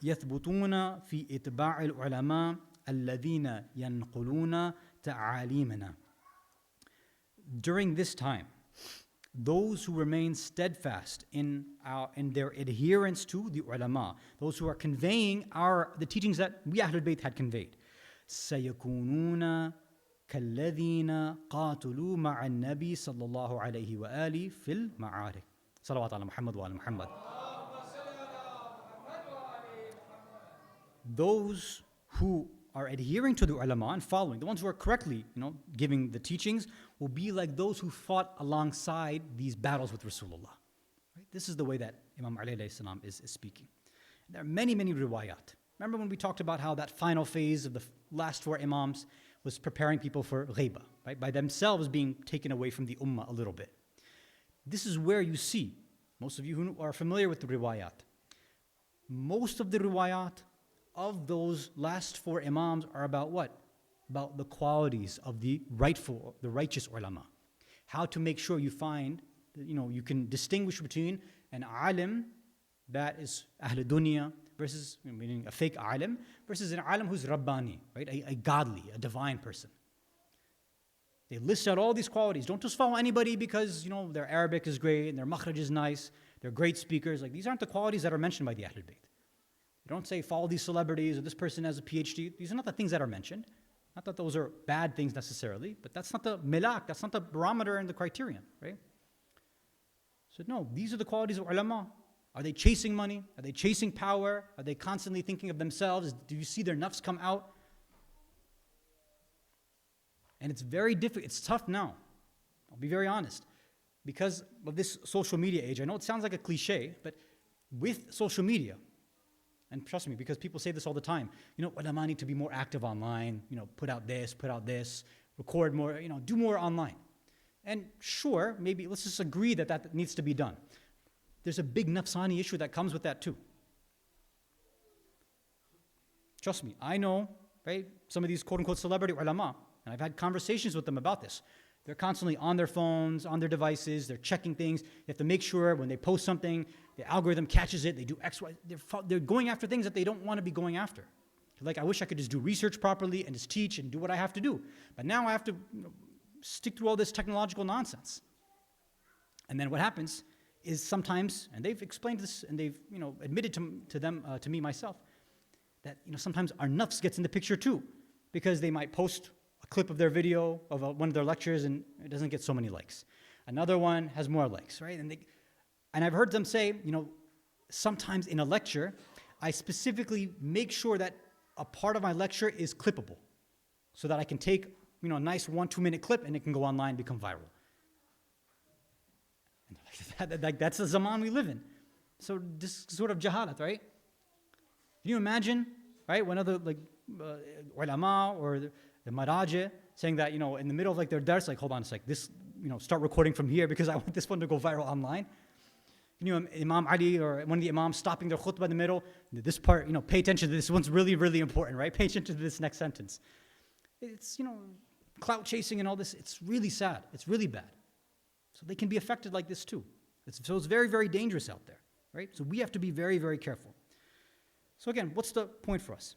يَثْبُتُونَ فِي إِتْبَاعِ الْعُلَمَاءِ الَّذِينَ يَنْقُلُونَ تَعَالِيمَنَا. During this time, those who remain steadfast in their adherence to the ulama, those who are conveying the teachings that we Ahlul Bayt had conveyed, سَيَكُونُونَ كَالَّذِينَ قَاتُلُوا مَعَ النَّبِي صلى الله عليه وآله في المعارك. صلوات على محمد وعلى محمد. Those who are adhering to the ulama and following, the ones who are correctly, giving the teachings, will be like those who fought alongside these battles with Rasulullah. Right? This is the way that Imam Ali alayhi salam is speaking. There are many, many riwayat. Remember when we talked about how that final phase of the last four imams was preparing people for ghaiba, right? By themselves being taken away from the ummah a little bit. This is where you see, most of you who are familiar with the riwayat, most of the riwayat of those last four imams are about what? About the qualities of the righteous ulama. How to make sure you find, you can distinguish between an alim that is ahl dunya versus, meaning a fake alim, versus an alim who's rabbani, right? A godly, a divine person. They list out all these qualities. Don't just follow anybody because, their Arabic is great and their makhraj is nice, they're great speakers. Like, these aren't the qualities that are mentioned by the Ahlul Bayt. They don't say follow these celebrities or this person has a PhD. These are not the things that are mentioned. Not that those are bad things necessarily, but that's not the milak, that's not the barometer and the criterion, right? So no, these are the qualities of ulama. Are they chasing money? Are they chasing power? Are they constantly thinking of themselves? Do you see their nafs come out? And it's very difficult. It's tough now. I'll be very honest. Because of this social media age, I know it sounds like a cliche, but with social media, and trust me, because people say this all the time, ulama need to be more active online, put out this, record more, do more online. And sure, maybe let's just agree that needs to be done. There's a big nafsani issue that comes with that too. Trust me, I know, right, some of these quote-unquote celebrity ulama, and I've had conversations with them about this. They're constantly on their phones, on their devices, they're checking things. They have to make sure when they post something, the algorithm catches it, they do X, Y. They're going after things that they don't want to be going after. Like, I wish I could just do research properly and just teach and do what I have to do. But now I have to stick through all this technological nonsense. And then what happens is sometimes, and they've explained this and they've admitted to me myself, that sometimes our nafs gets in the picture too, because they might post a clip of their video of one of their lectures and it doesn't get so many likes. Another one has more likes, right? And I've heard them say, sometimes in a lecture, I specifically make sure that a part of my lecture is clippable, so that I can take a nice 1-2 minute clip and it can go online and become viral. That's the zaman we live in. So this sort of jahalat, right? Can you imagine, right, one of the ulama or the maraji saying that, in the middle of their dars, hold on a sec, this, start recording from here because I want this one to go viral online. Imam Ali or one of the imams stopping their khutbah in the middle, this part, pay attention to this one's really, really important, right? Pay attention to this next sentence. It's, clout chasing and all this, it's really sad, it's really bad. So they can be affected like this too. So it's very, very dangerous out there, right? So we have to be very, very careful. So again, what's the point for us?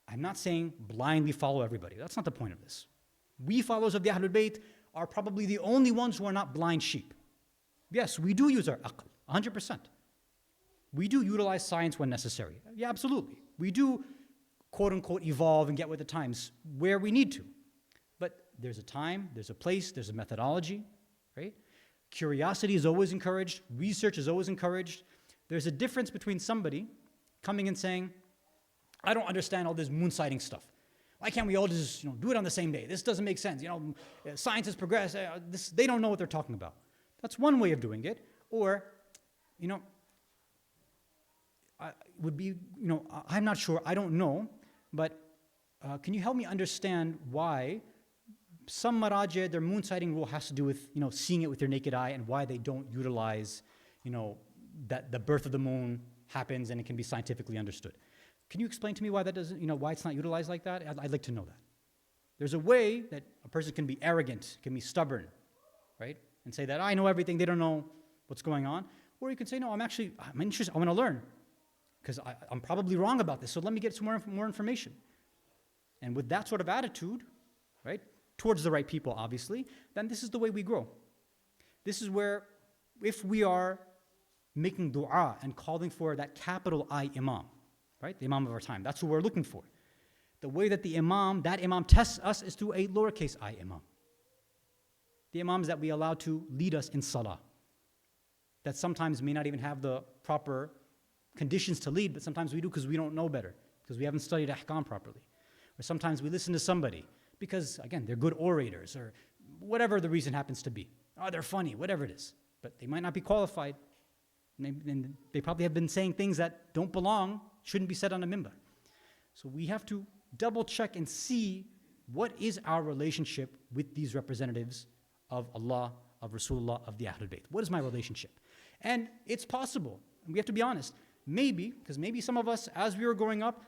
I'm not saying blindly follow everybody. That's not the point of this. We followers of the Ahlul Bayt are probably the only ones who are not blind sheep. Yes, we do use our aql, 100%. We do utilize science when necessary. Yeah, absolutely. We do, quote unquote, evolve and get with the times where we need to. But there's a time, there's a place, there's a methodology, right? Curiosity is always encouraged. Research is always encouraged. There's a difference between somebody coming and saying, I don't understand all this moon sighting stuff. Why can't we all just do it on the same day? This doesn't make sense. Science has progressed. They don't know what they're talking about. That's one way of doing it. Or, I'm not sure, I don't know, but can you help me understand why some maraji, their moon sighting rule has to do with, seeing it with your naked eye, and why they don't utilize, that the birth of the moon happens and it can be scientifically understood. Can you explain to me why that doesn't, why it's not utilized like that? I'd like to know that. There's a way that a person can be arrogant, can be stubborn, right? And say that I know everything, they don't know what's going on. Or you can say, no, I'm interested, I want to learn, because I'm probably wrong about this, so let me get some more information. And with that sort of attitude, right, towards the right people, obviously, then this is the way we grow. This is where, if we are making dua and calling for that capital I Imam, right, the Imam of our time, that's who we're looking for, the way that that Imam tests us is through a lowercase I Imam. The Imams that we allow to lead us in salah, that sometimes may not even have the proper conditions to lead, but sometimes we do because we don't know better, because we haven't studied ahkam properly. Or sometimes we listen to somebody because, again, they're good orators, or whatever the reason happens to be. Oh, they're funny, whatever it is. But they might not be qualified. And they probably have been saying things that don't belong, shouldn't be said on a minbar. So we have to double check and see what is our relationship with these representatives of Allah, of Rasulullah, of the Ahlul Bayt. What is my relationship? And it's possible, and we have to be honest, because maybe some of us, as we were growing up,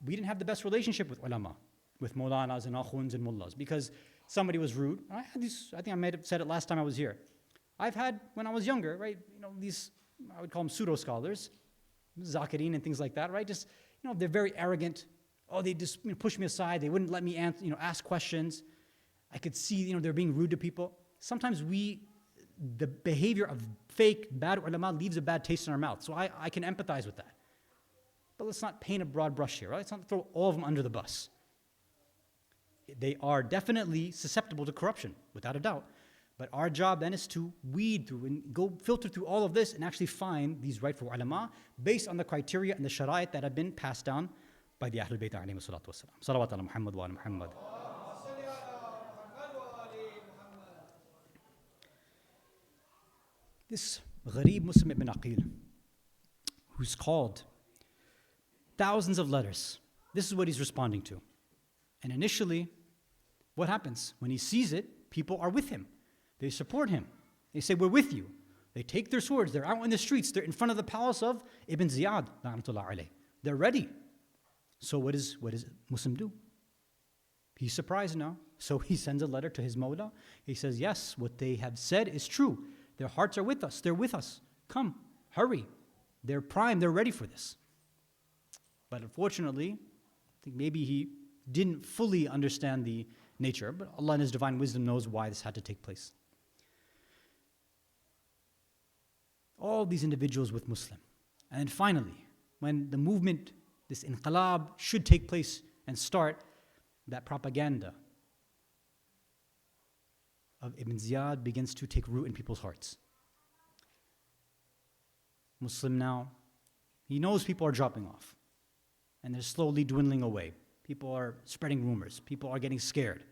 we didn't have the best relationship with ulama, with mawlanas and akhuns and mullahs, because somebody was rude. I had these, I think I might have said it last time I was here. I've had, when I was younger, right, these, I would call them pseudo-scholars, zakirin and things like that, right? Just, they're very arrogant. Oh, they just push me aside. They wouldn't let me ask questions. I could see, they're being rude to people. Sometimes the behavior of fake, bad ulama leaves a bad taste in our mouth. So I can empathize with that. But let's not paint a broad brush here, right? Let's not throw all of them under the bus. They are definitely susceptible to corruption, without a doubt. But our job then is to weed through and go filter through all of this and actually find these rightful ulama based on the criteria and the sharaa'it that have been passed down by the Ahlul Bayt alayhi salatu wasalam. Salawat ala Muhammad wa ala Muhammad. This Gharib Muslim ibn Aqeel, who's called thousands of letters, this is what he's responding to. And initially, what happens? When he sees it, people are with him. They support him. They say, we're with you. They take their swords. They're out in the streets. They're in front of the palace of Ibn Ziyad. They're ready. So what does Muslim do? He's surprised now. So he sends a letter to his Mawla. He says, yes, what they have said is true. Their hearts are with us. They're with us. Come, hurry. They're primed. They're ready for this. But unfortunately, I think maybe he didn't fully understand the nature, but Allah in His divine wisdom knows why this had to take place. All these individuals with Muslim. And then finally, when the movement, this inqilab, should take place and start, that propaganda of Ibn Ziyad begins to take root in people's hearts. Muslim now, he knows people are dropping off, and they're slowly dwindling away. People are spreading rumors. People are getting scared.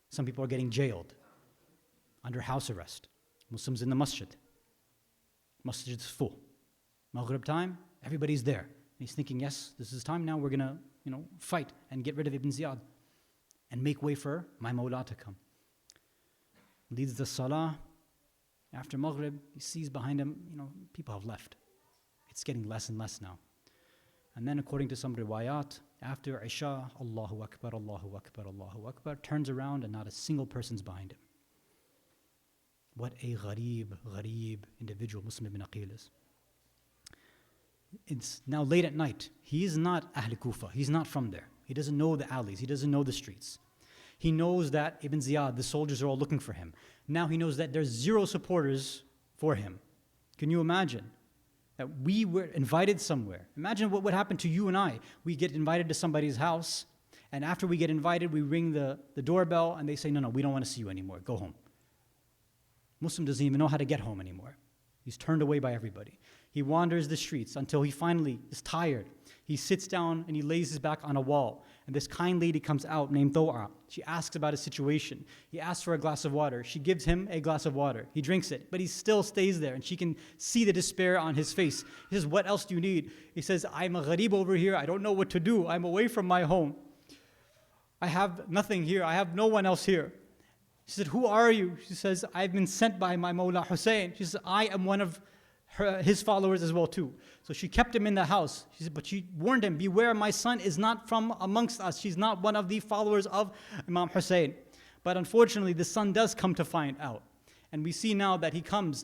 Some people are getting jailed, under house arrest. Muslims in the masjid. Masjid is full. Maghrib time, everybody's there. And he's thinking, yes, this is time now. We're going to, fight and get rid of Ibn Ziyad and make way for my Mawla to come. Leads the salah. After Maghrib, he sees behind him, people have left. It's getting less and less now. And then according to some riwayat, after Isha, Allahu Akbar, Allahu Akbar, Allahu Akbar, turns around and not a single person's behind him. What a gharib individual Muslim ibn Aqeel is. It's now late at night. He is not Ahl Kufa. He's not from there. He doesn't know the alleys. He doesn't know the streets. He knows that Ibn Ziyad, the soldiers are all looking for him. Now he knows that there's zero supporters for him. Can you imagine? That we were invited somewhere. Imagine what would happen to you and I. We get invited to somebody's house, and after we get invited, we ring the doorbell, and they say, no, we don't want to see you anymore. Go home. Muslim doesn't even know how to get home anymore. He's turned away by everybody. He wanders the streets until he finally is tired. He sits down and he lays his back on a wall. And this kind lady comes out named Tho'a. She asks about his situation. He asks for a glass of water. She gives him a glass of water. He drinks it, but he still stays there. And she can see the despair on his face. He says, what else do you need? He says, I'm a gharib over here. I don't know what to do. I'm away from my home. I have nothing here. I have no one else here. She said, who are you? She says, I've been sent by my Mawla Hussein. She says, I am one of his followers as well too. So she kept him in the house. She said, but she warned him, beware, my son is not from amongst us. She's not one of the followers of Imam Hussein. But unfortunately, the son does come to find out. And we see now that he comes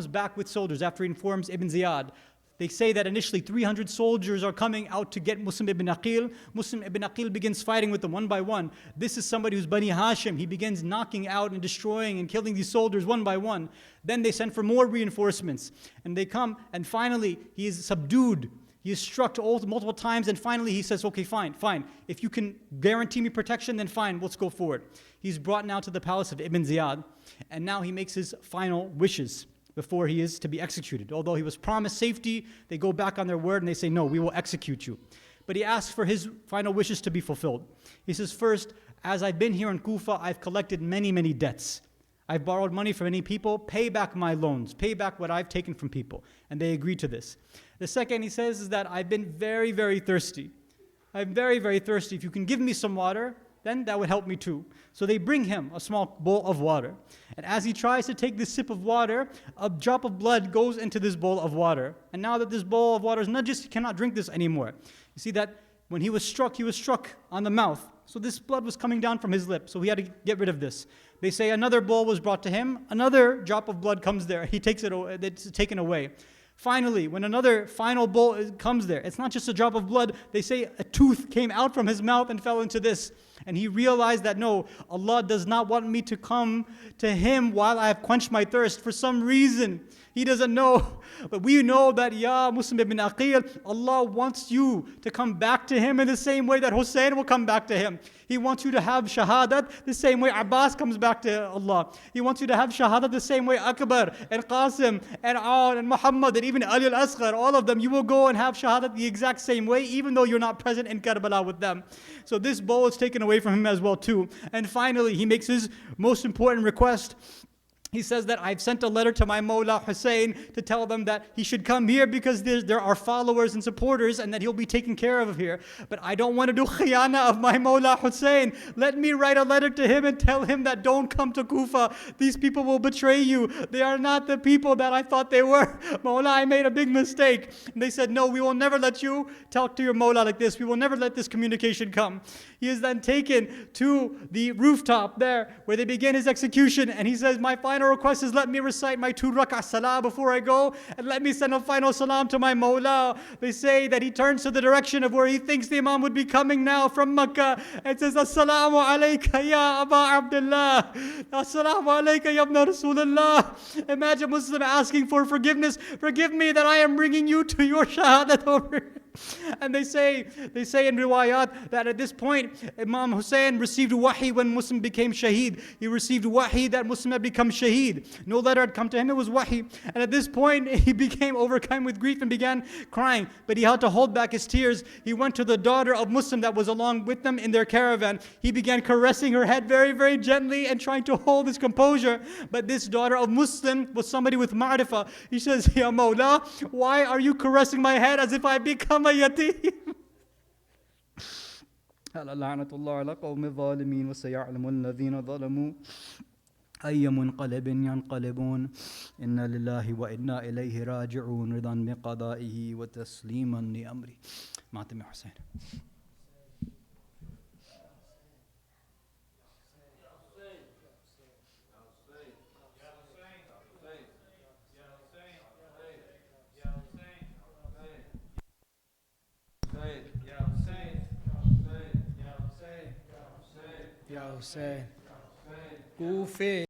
back with soldiers after he informs Ibn Ziyad. They say that initially 300 soldiers are coming out to get Muslim ibn Aqeel. Muslim ibn Aqeel begins fighting with them one by one. This is somebody who's Bani Hashim. He begins knocking out and destroying and killing these soldiers one by one. Then they send for more reinforcements. And they come, and finally he is subdued. He is struck multiple times, and finally he says, okay, fine. If you can guarantee me protection, then fine, let's go forward. He's brought now to the palace of Ibn Ziyad, and now he makes his final wishes before he is to be executed. Although he was promised safety, they go back on their word and they say, no, we will execute you. But he asks for his final wishes to be fulfilled. He says, first, as I've been here in Kufa, I've collected many, many debts. I've borrowed money from many people, pay back my loans, pay back what I've taken from people. And they agree to this. The second, he says, is that I've been very, very thirsty. I'm very, very thirsty. If you can give me some water, then that would help me too. So they bring him a small bowl of water. And as he tries to take this sip of water, a drop of blood goes into this bowl of water. And now that this bowl of water is najis, he cannot drink this anymore. You see that when he was struck on the mouth. So this blood was coming down from his lip. So he had to get rid of this. They say another bowl was brought to him. Another drop of blood comes there. He takes it away. It's taken away. Finally, when another final bowl comes there, it's not just a drop of blood. They say a tooth came out from his mouth and fell into this. And he realized that no, Allah does not want me to come to Him while I have quenched my thirst. For some reason, He doesn't know. But we know that, Ya Muslim ibn Aqeel, Allah wants you to come back to Him in the same way that Hussein will come back to Him. He wants you to have Shahadat the same way Abbas comes back to Allah. He wants you to have Shahadat the same way Akbar and Qasim and Aun and Muhammad and even Ali al-Asghar, all of them, you will go and have Shahadat the exact same way, even though you're not present in Karbala with them. So this bowl is taken away from him as well too. And finally, he makes his most important request. He says that I've sent a letter to my Mawla Hussein to tell them that he should come here because there are followers and supporters and that he'll be taken care of here. But I don't want to do khiyana of my Mawla Hussein. Let me write a letter to him and tell him that don't come to Kufa. These people will betray you. They are not the people that I thought they were. Mawla, I made a big mistake. And they said, no, we will never let you talk to your Mawla like this. We will never let this communication come. He is then taken to the rooftop there where they begin his execution. And he says, my final request is let me recite my 2 rak'ah salah before I go, and let me send a final salam to my Mawla. They say that he turns to the direction of where he thinks the Imam would be coming now from Makkah and says, Assalamu alayka ya Aba Abdullah. Assalamu alayka ya Ibn Rasulullah. Imagine Muslim asking for forgiveness. Forgive me that I am bringing you to your Shahadat over. And they say in riwayat that at this point Imam Hussein received wahi when Muslim became shaheed. He received wahi that Muslim had become shaheed. No letter had come to him, it was wahi. And at this point he became overcome with grief and began crying. But he had to hold back his tears. He went to the daughter of Muslim that was along with them in their caravan. He began caressing her head very, very gently and trying to hold his composure. But this daughter of Muslim was somebody with ma'rifah. He says, Ya Mawla, why are you caressing my head as if I become يتيم لعنة الله على قوم الظالمين وسيعلم الذين ظلموا أي منقلب ينقلبون إنا لله وإنا إليه راجعون رضا بقضائه وتسليما لأمره. معتم حسين. Ya Hussein, Kufi.